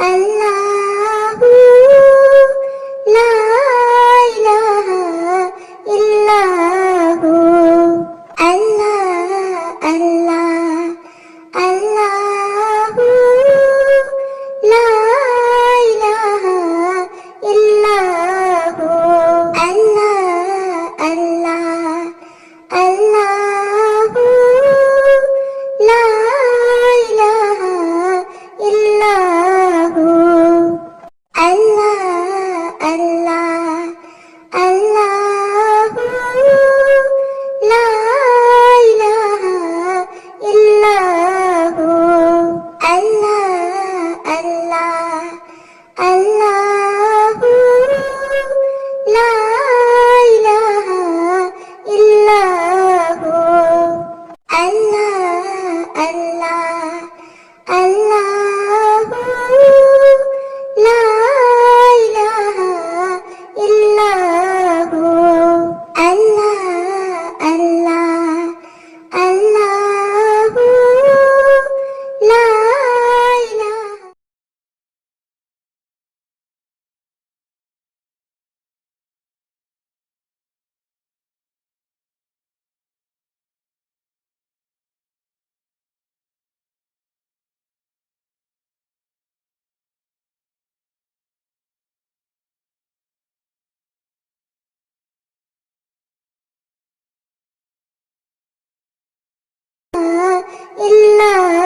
আল্লাহু লা ইলাহা ইল্লাহু আল্লাহ আল্লাহ আল্লাহু লা ইলাহা ইল্লাহু আল্লাহ আল্লাহ আল্লাহু লা ইলাহা ইল্লাহু আল্লাহ আল্লাহ আল্লাহু লা ইলাহা ইল্লাহু আল্লাহ আল্লাহ আল্লাহু লা ইলাহা ইল্লাহু আল্লাহ আল্লাহ আল্লাহু লা ইলাহা ইল্লাহু আল্লাহ আল্লাহ আল্লাহু লা ইলাহা ইল্লাহু